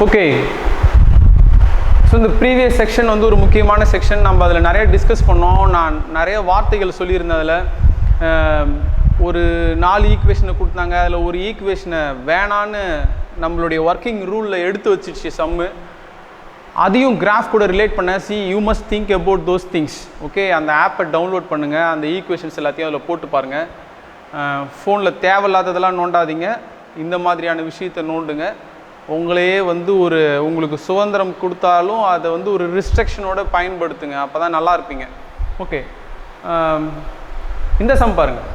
Okay, so இந்த previous section வந்து ஒரு முக்கியமான செக்ஷன். நம்ம அதில் நிறைய டிஸ்கஸ் பண்ணோம். நான் நிறைய வார்த்தைகள் சொல்லியிருந்தேன். அதில் ஒரு 4 ஈக்குவேஷனை கொடுத்தாங்க. அதில் ஒரு ஈக்குவேஷனை வேணான்னு நம்மளுடைய ஒர்க்கிங் ரூலில் எடுத்து வச்சிடுச்சு சம்மு. அதையும் கிராஃப் கூட ரிலேட் பண்ண. You must think about those things. Okay, அந்த ஆப்பை டவுன்லோட் பண்ணுங்கள். அந்த ஈக்குவேஷன்ஸ் எல்லாத்தையும் அதில் போட்டு பாருங்கள். ஃபோனில் தேவையில்லாததெல்லாம் நோண்டாதீங்க. இந்த மாதிரியான விஷயத்தை நோண்டுங்க. உங்களையே வந்து உங்களுக்கு சுதந்திரம் கொடுத்தாலும் அதை வந்து ஒரு ரிஸ்ட்ரிக்ஷனோட பயன்படுத்துங்க. அப்போ தான் நல்லா இருப்பீங்க. ஓகே, இந்த சம் பாருங்கள்.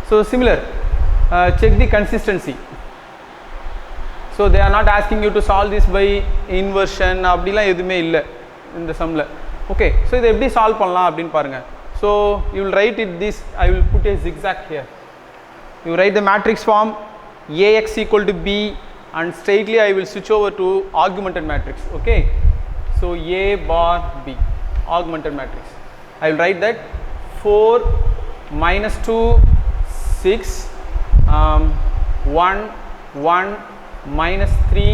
So similar, check the consistency. So they are not asking you to solve this by inversion அப்படிலாம் எதுவுமே இல்லை இந்த சம்மில். ஓகே, ஸோ இதை எப்படி சால்வ் பண்ணலாம் அப்படின்னு பாருங்கள். So you will write it this. I will put a zigzag here. You write the matrix form Ax equal to B, and straightly I will switch over to augmented matrix. Okay, so A bar B, augmented matrix. I will write that 4 minus 2 6 1 1 minus 3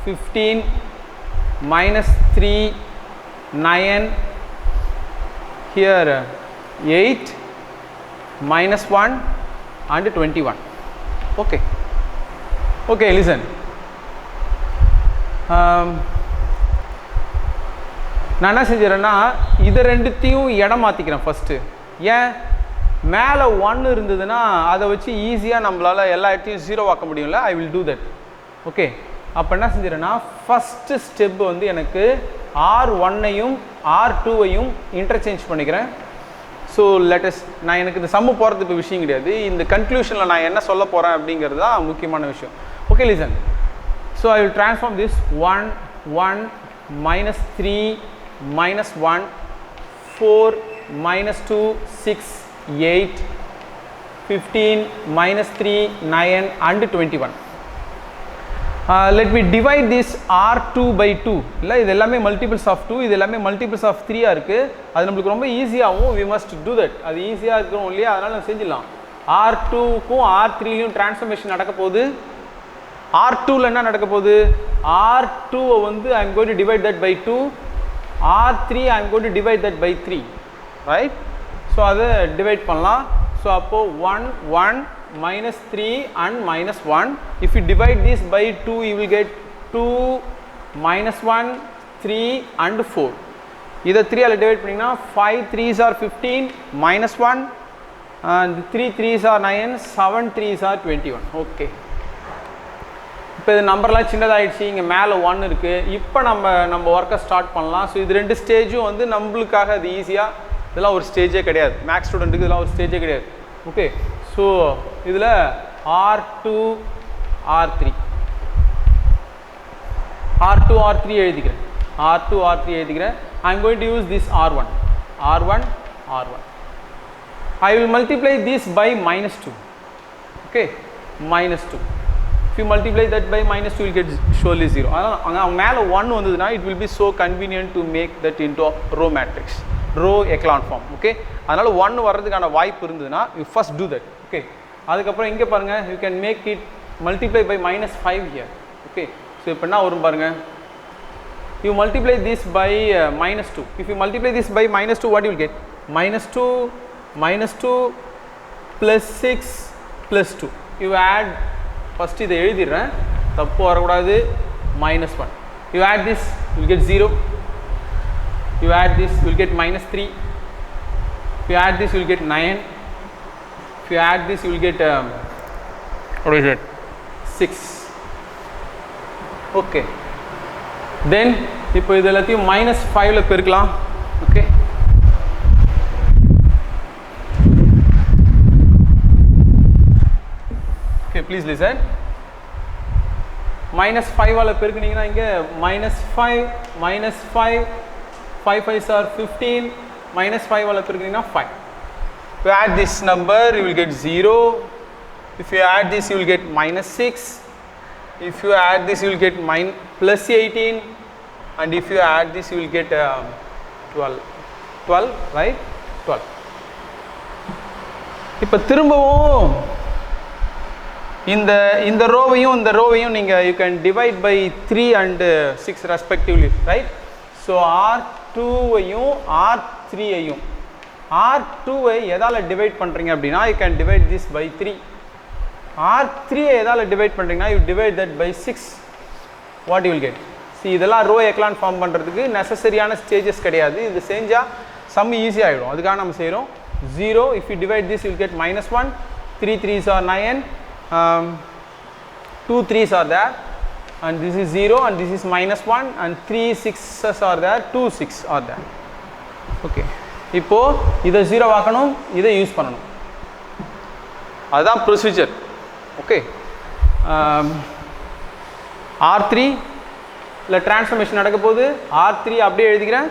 15 minus 3 9 here 8 minus 1 and 21. Okay, okay, listen. நான் என்ன செஞ்சிடறேன்னா இதை ரெண்டுத்தையும் இடம் மாற்றிக்கிறேன் first. ஏன், மேலே 1 இருந்ததுன்னா அதை வச்சு ஈஸியாக நம்மளால் எல்லா இடத்தையும் 0 ஆக்க முடியும்ல. I will do that. Okay, அப்போ என்ன செஞ்சிடறேன்னா ஃபஸ்ட்டு ஸ்டெப் வந்து எனக்கு R1ஐயும் R2ஐயும் இன்டர்சேஞ்ச் பண்ணிக்கிறேன். ஸோ லெட்டஸ், நான் எனக்கு இந்த சம்மு போகிறது இப்போ விஷயம் கிடையாது. இந்த கன்க்ளூஷனில் நான் என்ன சொல்ல போகிறேன் அப்படிங்கிறது தான் முக்கியமான விஷயம். Okay, listen. So I will transform this 1 1 minus 3 minus 1 4 minus 2 6 8 15 minus 3 9 and 21. Let me divide this R2 by 2. இல்லை, இது எல்லாமே மல்டிபிள்ஸ் ஆஃப் 2, இது எல்லாமே மல்டிபிள்ஸ் ஆஃப் 3 இருக்குது. அது நம்மளுக்கு ரொம்ப ஈஸியாகவும் we must do that. அது ஈஸியாக இருக்கிறோம் இல்லையா, அதனால் நம்ம செஞ்சிடலாம். R2க்கும் R3லையும் டிரான்ஸ்ஃபர்மேஷன் நடக்க போகுது. R2ல என்ன நடக்க போகுது, R2 வந்து I am going to divide that by 2, R3 I am going to divide that by 3, right? So அதை டிவைட் பண்ணலாம். ஸோ அப்போது 1 1 minus 3 and minus 1. If you divide this by 2, you will get 2 minus 1 3 and 4. இதை 3 all divide பண்ணிங்கன்னா 5 3s are 15 minus 1 and 3 3s are 9 7 3s are 21. Okay, இப்போ இது நம்பர்லாம் சின்னதாகிடுச்சு. இங்கே மேலே 1 இருக்குது. இப்போ நம்ம ஒர்க்கை ஸ்டார்ட் பண்ணலாம். ஸோ இது 2 ஸ்டேஜும் வந்து நம்மளுக்காக அது ஈஸியாக, இதெல்லாம் ஒரு ஸ்டேஜே கிடையாது. மேக்ஸ் ஸ்டூடெண்ட்டுக்கு இதெல்லாம் ஒரு ஸ்டேஜே கிடையாது. ஓகே, ஸோ இதில் R2 R3 எழுதிக்கிறேன். R2 R3 எழுதிக்கிறேன். I am going to use this R1 R1 R1. I will multiply this by minus 2. Okay, minus 2. If you multiply that by minus 2, you will get surely 0. ஆனால் மேலே 1 வந்ததுன்னா it will be so convenient to make that into a row matrix, row echelon form. Okay, அதனால் 1 வர்றதுக்கான வாய்ப்பு இருந்ததுன்னா you first do that. Okay, அதுக்கப்புறம் இங்கே பாருங்கள், you can make it multiply by minus 5 here. Okay, so இப்போ என்ன வரும் பாருங்கள், you multiply this by minus 2. If you multiply this by minus 2, what you will get? Minus 2 plus 6 plus 2. You add, first இதை எழுதிடுறேன், தப்பு வரக்கூடாது. minus 1. You add this, you will get 0. You add this, you will get minus 3. If you add this, you will get 9. If you add this, you will get what is it? 6. Okay. Then இப்போ இது எல்லாத்தையும் minus 5ல பெருக்கலாம். Okay, okay, please listen. minus 5ஆல் பெருக்குனீங்கன்னா இங்கே minus 5 minus 5 5 5s are 15 minus 5ஆல் பெருக்குனீங்கன்னா 5. If you add this number, you will get 0. If you add this, you will get minus 6. If you add this, you will get plus 18. And if you add this, you will get 12, right? 12. இப்போ திரும்பவும் இந்த ரோவையும் இந்த ரோவையும் நீங்கள் you can divide by 3 and 6 respectively, right? So R2வையும் R3ஐயும் R2வை எதால் டிவைட் பண்ணுறீங்க அப்படின்னா you can divide this by 3. R3ஐ எதால் டிவைட் பண்ணுறீங்கன்னா you divide that by 6. What you will get? See இதெல்லாம் ரோ எக்லான் ஃபார்ம் பண்ணுறதுக்கு நெசசரியான ஸ்டேஜஸ் கிடையாது. இது செஞ்சால் சம் ஈஸியாகிடும். அதுக்காக நம்ம செய்கிறோம். 0 if you divide this you will get -1. 3 3s are 9, 2 3s are there, and this is 0 and this is -1, and 3 6s are there, 2 6 are there. Okay, இப்போ இதை 0 ஆக்கணும், இதை யூஸ் பண்ணணும். அதுதான் ப்ரொசீஜர். ஓகே, R3 இல்லை டிரான்ஸ்ஃபர்மேஷன் நடக்க போகுது. R3 அப்படியே எழுதிக்கிறேன்.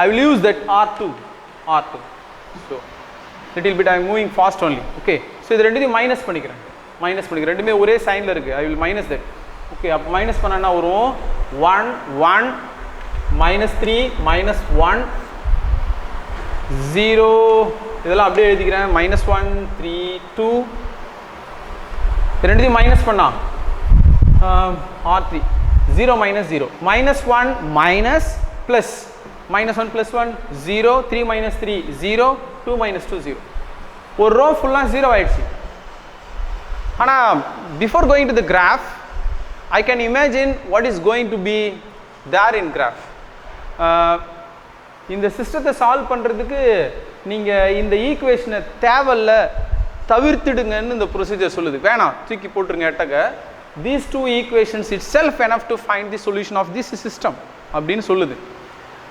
I will use that R2. So little bit I am moving fast only. Okay, so இது ரெண்டுத்தையும் மைனஸ் பண்ணிக்கிறேன். ரெண்டுமே ஒரே சைனில் இருக்குது. I will minus that. Okay, அப்போ மைனஸ் பண்ணனா வரும் 1 1 -3 -1 0. இதெல்லாம் அப்படியே எழுதிக்கிறேன். -1 3 2. ரெண்டுத்தையும் மைனஸ் பண்ணா R3 0 -0 -1 minus plus -1 plus 1 0 3 minus 3 0 2 minus 2 0. ஒரு ரோ ஃபுல்லாக 0 ஆயிடுச்சு. ஆனால் before going to the graph I can imagine what is going to be there in graph. இந்த சிஸ்டத்தை சால்வ் பண்ணுறதுக்கு நீங்கள் இந்த ஈக்குவேஷனை தேவையில்ல தவிர்த்துடுங்கன்னு இந்த ப்ரொசீஜர் சொல்லுது. வேணாம், தூக்கி போட்டுருங்க எட்டக்க. these two equations itself enough to find the solution of this system அப்படின்னு சொல்லுது.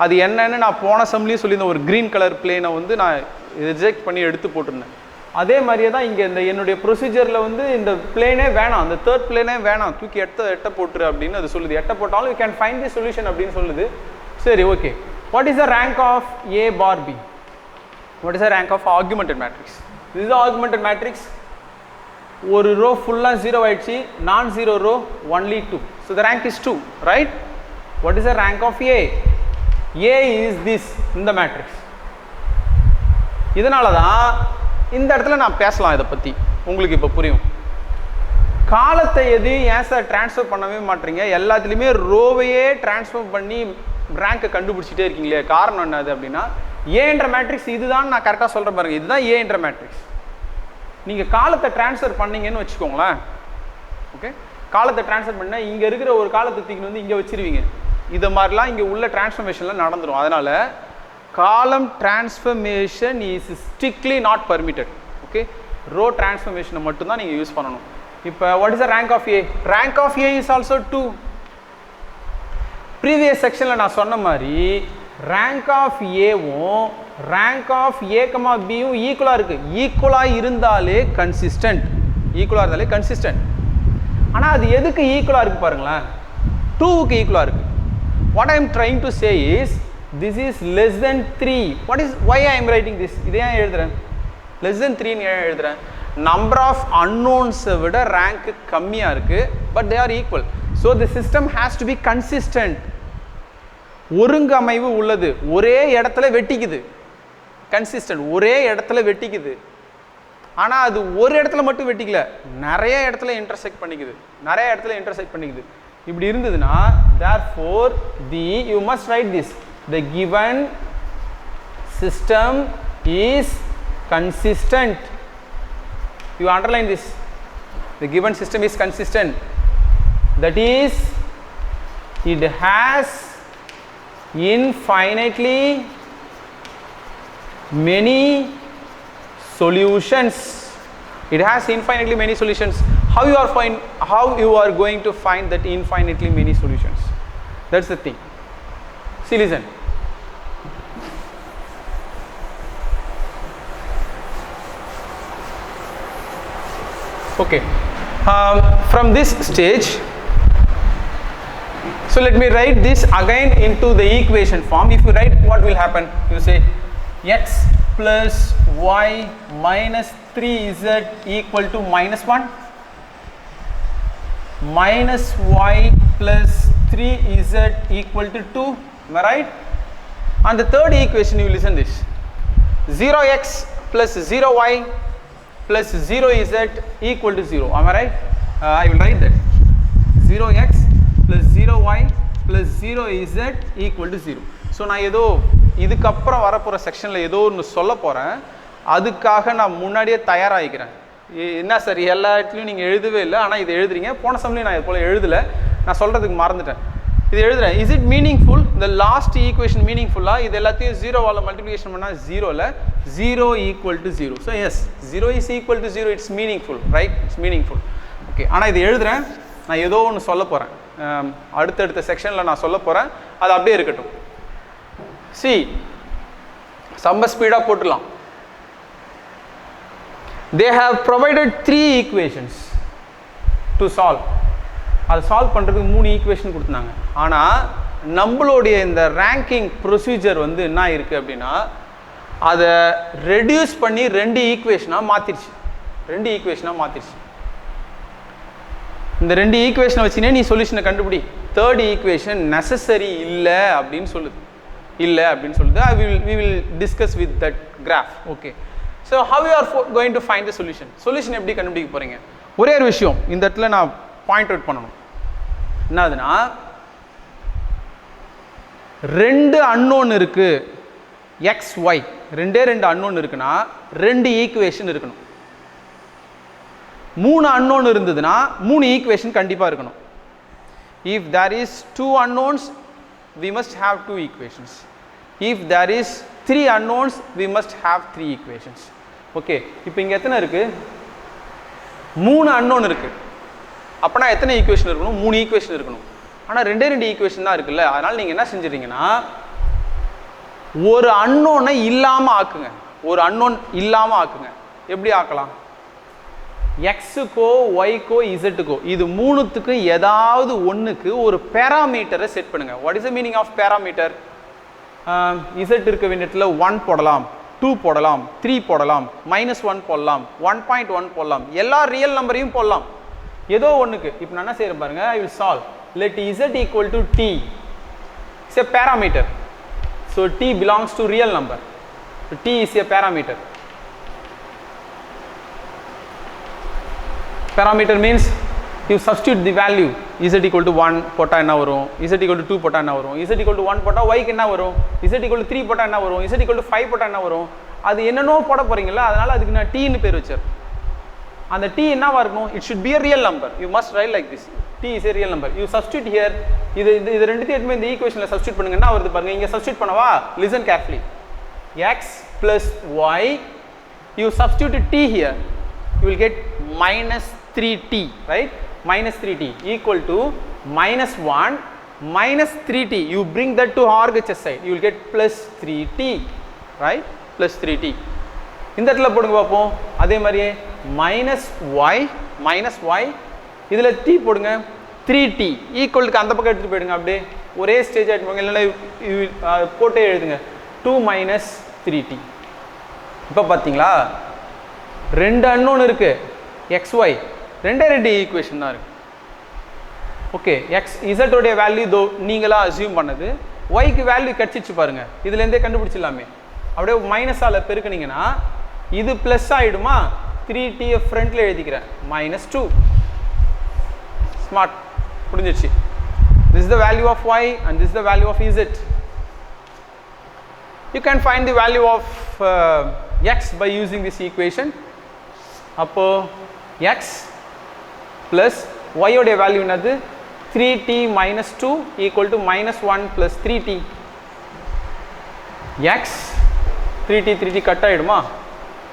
அது என்னன்னு நான் போன சம்லேயும் சொல்லியிருந்தேன். ஒரு க்ரீன் கலர் பிளேனை வந்து நான் ரிஜெக்ட் பண்ணி எடுத்து போட்டிருந்தேன். அதே மாதிரியே தான் இங்கே இந்த என்னுடைய ப்ரொசீஜரில் வந்து இந்த பிளேனே வேணாம், அந்த தேர்ட் பிளேனே வேணாம், தூக்கி எட்ட போட்டுரு அப்படின்னு அது சொல்லுது. எட்ட போட்டாலும் you can find the solution அப்படின்னு சொல்லுது. சரி, okay. What is the rank of A bar B? What is the rank of augmented matrix? this is the augmented matrix. ஒரு ரோ ஃபுல்லாக 0 ஆயிடுச்சு, நான் zero row only 2. so the rank is 2, right? what is the rank of A? A is this, இந்த matrix. இதனால தான் இந்த இடத்துல நான் பேசலாம் இதை பற்றி, உங்களுக்கு இப்போ புரியும். காலத்தை எது ஏன் சார் ட்ரான்ஸ்ஃபர் பண்ணவே மாட்டீங்க, எல்லாத்துலேயுமே ரோவையே ட்ரான்ஸ்ஃபர் பண்ணி ரேங்கை கண்டுபிடிச்சிட்டே இருக்கீங்களே, காரணம் என்னது அப்படின்னா ஏன்ற மேட்ரிக்ஸ் இதுதான். நான் கரெக்டாக சொல்கிறேன் பாருங்கள், இதுதான் ஏன்ற மேட்ரிக்ஸ். நீங்கள் காலத்தை ட்ரான்ஸ்ஃபர் பண்ணீங்கன்னு வச்சுக்கோங்களேன். ஓகே, காலத்தை ட்ரான்ஸ்ஃபர் பண்ணால் இங்கே இருக்கிற ஒரு காலத்தை தூக்கின்னு வந்து இங்கே வச்சிருவீங்க. இது மாதிரிலாம் இங்கே உள்ள டிரான்ஸ்ஃபர்மேஷனில் நடந்துடும். அதனால் column transformation is strictly not permitted. Okay, row டிரான்ஸ்ஃபர்மேஷனை மட்டும்தான் நீங்கள் யூஸ் பண்ணணும். இப்போ what is the rank of A? Rank of A is also 2. Previous செக்ஷனில் நான் சொன்ன மாதிரி ரேங்க் ஆஃப் ஏவும் ரேங்க் ஆஃப் ஏ கமா பியும் ஈக்குவலாக இருக்குது. ஈக்குவலாக இருந்தாலே கன்சிஸ்டன்ட். ஆனால் அது எதுக்கு ஈக்குவலாக இருக்குது பாருங்களேன், 2க்கு ஈக்குவலாக இருக்குது. What I am trying to say is this is less than 3. why I am writing this? இதை ஏன் எழுதுறேன் less than 3 ஏன் எழுதுறேன்? number of unknowns விட ரேங்க் கம்மியாக இருக்குது, but they are equal. so the system has to be consistent. ஒருங்கமைவு உள்ளது, ஒரே இடத்துல வெட்டிக்குது. கன்சிஸ்டன்ட், ஒரே இடத்துல வெட்டிக்குது. ஆனால் அது ஒரு இடத்துல மட்டும் வெட்டிக்கல, நிறைய இடத்துல இன்டர்செக்ட் பண்ணிக்குது. இப்படி இருந்ததுன்னா therefore you must write this, the given system is consistent. You underline this, the given system is consistent. That is, it has infinitely many solutions. How you are going to find that infinitely many solutions? That's the thing. See, listen. Okay, from this stage, so let me write this again into the equation form. If you write, what will happen? You say x plus y minus 3z equal to -1, minus y plus 3z equal to 2. Am I right? And the third equation, you listen this, 0x plus 0y plus 0z equal to 0. Am I right? I will write that 0x plus 0y plus 0z equal to 0. So நான் ஏதோ இதுக்கப்புறம் வரப்போகிற செக்ஷனில் ஏதோ ஒன்று சொல்ல போகிறேன், அதுக்காக நான் முன்னாடியே தயாராகிக்கிறேன். என்ன சார் எல்லா இடத்துலையும் நீங்கள் எழுதவே இல்லை, ஆனால் இது எழுதுறீங்க. போன சமயம் நான் இது போல் எழுதலை, நான் சொல்கிறதுக்கு மறந்துட்டேன். இது எழுதுறேன். Is it meaningful? இந்த லாஸ்ட் ஈக்குவேஷன் மீனிங்ஃபுல்லாக? இது எல்லாத்தையும் ஜீரோவால் மல்டிப்ளிகேஷன் பண்ணால் ஜீரோவில் 0 equal to 0. So yes, 0 is equal to 0. It's meaningful, right? It's meaningful. Okay, ஆனால் இது எழுதுறேன், நான் ஏதோ ஒன்று சொல்ல போகிறேன், அடுத்தடுத்த செக்ஷனில் நான் சொல்ல போகிறேன், அது அப்படியே இருக்கட்டும். சி, சம்ப ஸ்பீடாக போட்டுடலாம். They have provided 3 equations to solve. அதை சால்வ் பண்ணுறதுக்கு 3 ஈக்குவேஷன் கொடுத்தாங்க. ஆனால் நம்மளுடைய இந்த ரேங்கிங் ப்ரொசீஜர் வந்து என்ன இருக்குது அப்படின்னா, அதை ரெடியூஸ் பண்ணி 2 ஈக்குவேஷனாக மாற்றிடுச்சு. 2 ஈக்குவேஷனாக மாற்றிடுச்சு. இந்த 2 ஈக்குவேஷனை வச்சுனே நீ சொல்யூஷனை கண்டுபிடி. தேர்ட் ஈக்குவேஷன் நெசசரி இல்லை அப்படின்னு சொல்லுது. இல்லை அப்படின்னு சொல்லுது. we will discuss with that graph. Okay. So how you are going to find the solution? Solution எப்படி கண்டுபிடிக்க போறீங்க? ஒரே ஒரு விஷயம் இந்த இடத்துல நான் பாயிண்ட் அவுட் பண்ணணும். என்னதுன்னா, 2 அன்னோன் இருக்கு, எக்ஸ் ஒய், 2 அன்னோன் இருக்குன்னா 2 ஈக்குவேஷன் இருக்கணும். 3 அன்னோன் இருந்ததுன்னா 3 ஈக்குவேஷன் கண்டிப்பாக இருக்கணும். If there is 2 unknowns, we must have 2 equations. If there is 3 unknowns, we must have 3 equations. Okay, இப்போ இங்கே எத்தனை இருக்கு? 3 அன்னோன் இருக்கு. அப்போனா எத்தனை ஈக்குவேஷன் இருக்கணும்? 3 ஈக்குவேஷன் இருக்கணும். ஆனால் 2 ஈக்குவேஷன் தான் இருக்குல்ல. அதனால் நீங்கள் என்ன செஞ்சிடறீங்கன்னா, ஒரு அன்னோனை இல்லாமல் ஆக்குங்க. ஒரு அன்னோன் இல்லாமல் ஆக்குங்க. எப்படி ஆக்கலாம்? எக்ஸுக்கோ ஒய்க்கோ இசட்டுக்கோ இது மூணுத்துக்கு ஏதாவது ஒன்றுக்கு ஒரு பேராமீட்டரை செட் பண்ணுங்க. What is the meaning of parameter? Z இருக்க வேண்டிய இடத்துல 1 போடலாம், 2 போடலாம், 3 போடலாம், -1 போடலாம், 1.1 போடலாம், எல்லா ரியல் நம்பரையும் போடலாம். ஏதோ ஒன்றுக்கு. இப்போ நான் என்ன செய்கிறேன் பாருங்க, I will solve. Let Z equal to t. It's a parameter. So t belongs to real number. So t is a parameter. Parameter means you substitute the value. Z equal to 1 போட்டா என்ன வரும்? Z equal to 2 போட்டா என்ன வரும்? Z equal to 1 போட்டா y க்கு என்ன வரும்? Z equal to 3 போட்டா என்ன வரும்? Z equal to 5 போட்டா என்ன வரும்? அது என்னன்னோ போட போறீங்களா, அதனால அதுக்கு நான் t ன்னு பேர் வச்சேன். அந்த t என்னவா இருக்கணும்? It should be a real number. You must write like this. T is a real number. You substitute here. இது ரெண்டுத்தையும் எடுத்து இந்த ஈக்குவேஷன்ல சப்ஸ்டிட்யூட் பண்ணுங்க. என்ன வருது பாருங்க. இங்க சப்ஸ்டிட்யூட் பண்ணவா? Listen carefully. X plus y. You substitute t here. You will get -3t, right? -3t equal to -1 minus 3t. You bring that to RHS side. You will get +3t, right? +3t. இந்த இடத்துல போடுங்க பாப்போம். அதே மாதிரியே -y இதுல t போடுங்க. 3t equal to அந்த பக்கம் எடுத்து போயிடுங்க. அப்படியே ஒரே ஸ்டேஜ் ஆயிட்டு போங்க. இல்லைன்னா போட்டே எழுதுங்க 2 - 3t. இப்போ பார்த்தீங்களா, 2 அன்னோன் இருக்கு, xy, 2 ஈக்குவேஷன் தான் இருக்கு. ஓகே, எக்ஸ் இசட்டோடைய வேல்யூ தோ நீங்களா அசியூம் பண்ணது, ஒய்க்கு வேல்யூ கிடச்சிச்சு பாருங்க. இதுலேருந்தே கண்டுபிடிச்சிடலாமே. அப்படியே மைனஸால் பெருக்குனீங்கன்னா இது ப்ளஸ் ஆகிடுமா? 3t ஃப்ரண்ட்டில் எழுதிக்கிறேன், -2. ஸ்மார்ட், புரிஞ்சிடுச்சு. This is the value of Y and this is the value of Z. You can find the value of X by using this equation. அப்போ எக்ஸ் ப்ளஸ் ஒய்யோடைய வேல்யூ என்னது? 3t - 2 equal to -1 plus 3t. x 3t cut ஆகிடுமா?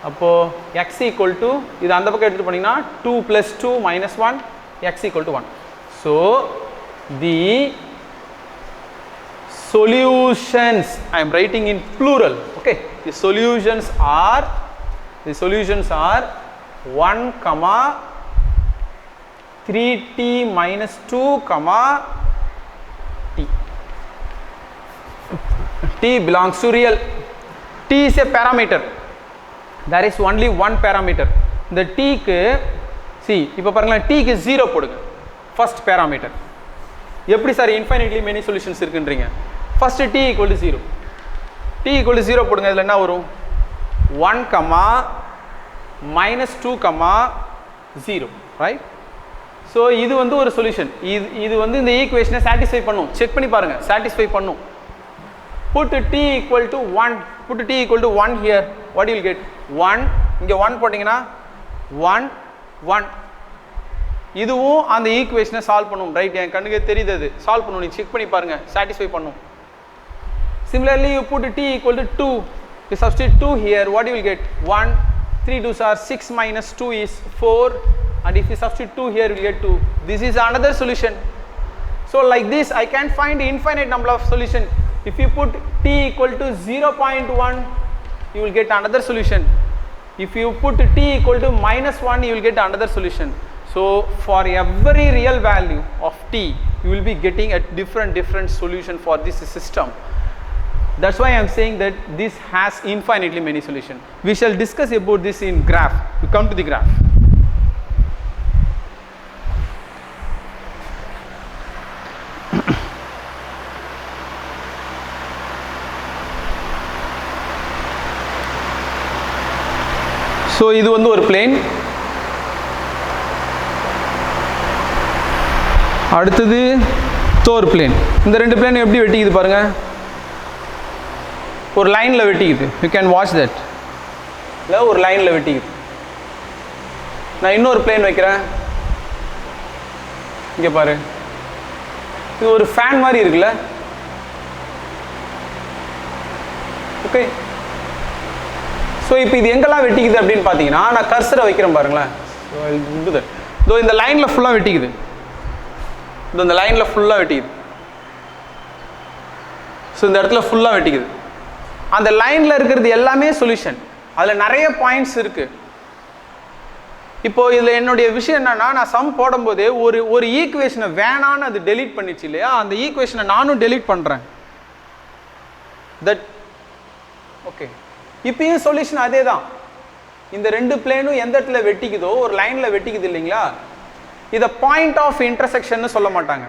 அப்போது x equal to இது அந்த பக்கம் எடுத்துகிட்டு போனீங்கன்னா 2 + 2 - 1, x equal to 1. So the solutions, I am writing in plural. Okay, the solutions are 1, 3t - 2, t. T belongs to real. T is a parameter. There is only one parameter. The t க்கு see இப்போ பாருங்க, t க்கு 0 போடுங்க. First parameter. எப்படி sir infinitely many solutions இருக்குன்றீங்க? First t equal to 0. t equal to 0 போடுங்க. இதில் என்ன வரும்? 1, -2, 0, right? ஸோ இது வந்து ஒரு சொல்யூஷன். இது வந்து இந்த ஈக்குவேஷனை சாட்டிஸ்ஃபை பண்ணும். செக் பண்ணி பாருங்கள், சாட்டிஸ்ஃபை பண்ணும். put t equal to 1, put t equal to 1 here, what you will get? 1, இங்கே 1 போட்டிங்கன்னா 1 1. இதுவும் அந்த ஈக்குவேஷனை சால்வ் பண்ணும். ரைட், என் கண்ணுக்கு தெரியுது, அது சால்வ் பண்ணும். நீங்கள் செக் பண்ணி பாருங்கள், சாட்டிஸ்ஃபை பண்ணும். Similarly, you put t equal to 2, you substitute 2 here, what you will get? 1, 3 2s are 6 minus 2 is 4, and if you substitute 2 here, you will get 2. This is another solution. So like this, I can find infinite number of solution. If you put t equal to 0.1, you will get another solution. If you put t equal to -1, you will get another solution. So for every real value of t, you will be getting a different solution for this system. That's why I am saying that this has infinitely many solutions. We shall discuss about this in graph. We come to the graph. So இது வந்து ஒரு plane. அடுத்தது ஒரு plane. இந்த ரெண்டு plane எப்படி வெட்டிக்குது பாருங்க. ஒரு லைனில் வெட்டிக்குது. You can watch that. இல்லை, ஒரு லைனில் வெட்டிக்குது. நான் இன்னொரு plane வைக்கிறேன். இங்கே பாரு, இது ஒரு ஃபேன் மாதிரி இருக்குல்ல. ஓகே, ஸோ இப்போ இது எங்கெல்லாம் வெட்டிக்குது அப்படின்னு பார்த்தீங்கன்னா, நான் கர்சரை வைக்கிறேன் பாருங்களேன். இதோ இந்த லைனில் ஃபுல்லாக வெட்டிக்குது. இந்த லைனில் ஃபுல்லாக வெட்டிக்குது. ஸோ இந்த இடத்துல ஃபுல்லாக வெட்டிக்குது. அந்த லைனில் இருக்கிறது எல்லாமே சொல்யூஷன். அதில் நிறைய பாயிண்ட்ஸ் இருக்குது. இப்போ இதில் என்னுடைய விஷயம் என்னன்னா, நான் சம் போடும்போதே ஒரு ஈக்குவேஷனை வேணான்னு அது டெலீட் பண்ணிச்சு இல்லையா, அந்த ஈக்குவேஷனை நானும் டெலீட் பண்ணுறேன். தட் ஓகே, இப்பயும் சொல்யூஷன் அதே தான். இந்த ரெண்டு பிளேனும் எந்த இடத்துல வெட்டிக்குதோ, ஒரு லைனில் வெட்டிக்குது இல்லைங்களா, இதை பாயிண்ட் ஆஃப் இன்டர்செக்ஷன் சொல்ல மாட்டாங்க,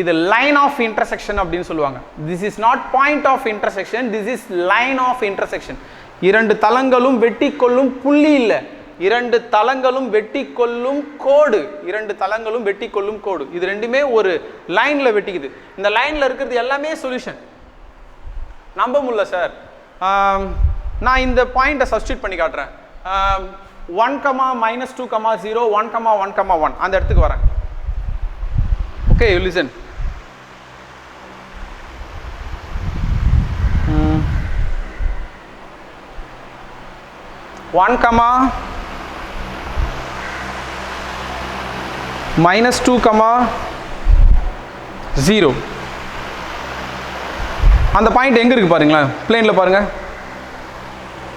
இது லைன் ஆஃப் இன்டர்செக்ஷன் அப்படின்னு சொல்லுவாங்க. This is not point of intersection, this is line of intersection. இரண்டு தளங்களும் வெட்டி கொள்ளும் புள்ளி இல்லை, இரண்டு தளங்களும் வெட்டி கொள்ளும் கோடு. இரண்டு தளங்களும் வெட்டி கொள்ளும் கோடு, இது ரெண்டுமே ஒரு லைனில் வெட்டிக்குது. இந்த லைனில் இருக்கிறது எல்லாமே சொல்யூஷன். நம்ப முடியல சார், நான் இந்த பாயிண்ட்டை சப்ஸ்டியூட் பண்ணி காட்டுறேன். 1, -2, 0, 1, 1, 1 அந்த இடத்துக்கு வரேன். Okay, you listen. -2, -0 அந்த பாயிண்ட் எங்க இருக்கு பாருங்களேன், பிளேன்ல பாருங்க,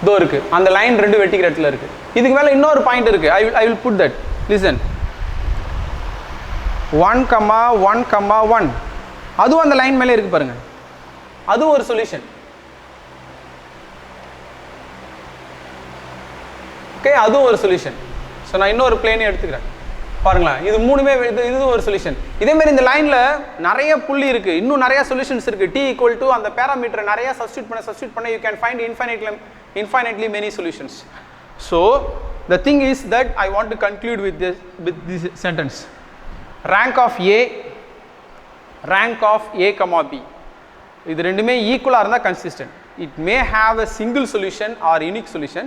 இதோ இருக்கு. அந்த லைன் ரெண்டு வெட்டிக்கிற இடத்துல இருக்கு. இதுக்கு மேல இன்னொரு பாயிண்ட் இருக்கு. I will put that. Listen. 1, 1, 1 அதுவும் அந்த லைன் மேலே இருக்கு பாருங்க, அது ஒரு சொல்யூஷன். ஓகே, அதுவும் ஒரு சொல்யூஷன். ஸோ நான் இன்னொரு பிளேனை எடுத்துக்கிறேன் பாருங்களேன், இது மூணுமே இது ஒரு சொல்யூஷன். இதே மாதிரி இந்த லைன்ல நிறைய புள்ளி இருக்கு, இன்னும் நிறைய சொல்யூஷன்ஸ் இருக்கு. t equal to அந்த பேராமீட்டரை நிறைய சப்ஸ்டிட்யூட் பண்ண you can find infinitely many solutions. So the thing is that I want to conclude with this sentence. Rank of A, rank of A comma B, இது ரெண்டுமே ஈக்குவலாக இருந்தால் consistent. It may have a single solution or unique solution,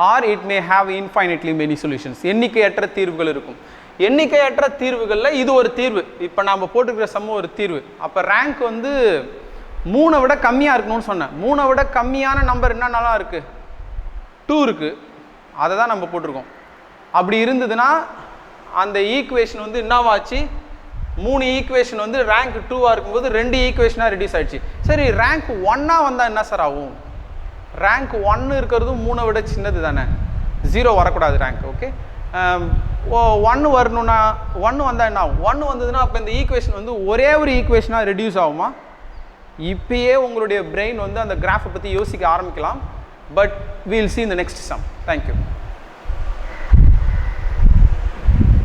or it may have infinitely many solutions. எண்ணிக்கையற்ற தீர்வுகள் இருக்கும். எண்ணிக்கையற்ற தீர்வுகளில் இது ஒரு தீர்வு. இப்போ நாம் போட்டுக்கிற சம்ம ஒரு தீர்வு. அப்போ ரேங்க் வந்து 3 விட கம்மியாக இருக்கணும்னு சொன்னேன். 3 விட கம்மியான நம்பர் என்னென்னலாம் இருக்குது? 2 இருக்குது. அதை தான் நம்ம போட்டிருக்கோம். அப்படி இருந்ததுன்னா அந்த ஈக்குவேஷன் வந்து என்னவாச்சு, 3 ஈக்குவேஷன் வந்து ரேங்க் 2ஆக இருக்கும்போது 2 ஈக்குவேஷனாக ரெடியூஸ் ஆகிடுச்சு. சரி, ரேங்க் 1ஆக வந்தால் என்ன சார் ஆகும்? ரேங்க் 1 இருக்கிறதும் 3 விட சின்னது தானே, 0 வரக்கூடாது ரேங்க். ஓகே, 1 வரணும்னா 1 வந்தால் என்ன ஆகும்? 1 வந்ததுன்னா அப்போ இந்த ஈக்குவேஷன் வந்து ஒரே ஒரு ஈக்குவேஷனாக ரெடியூஸ் ஆகுமா? இப்பயே உங்களுடைய பிரெயின் வந்து அந்த கிராஃபை பற்றி யோசிக்க ஆரம்பிக்கலாம். But we will see in the next sum. Thank you.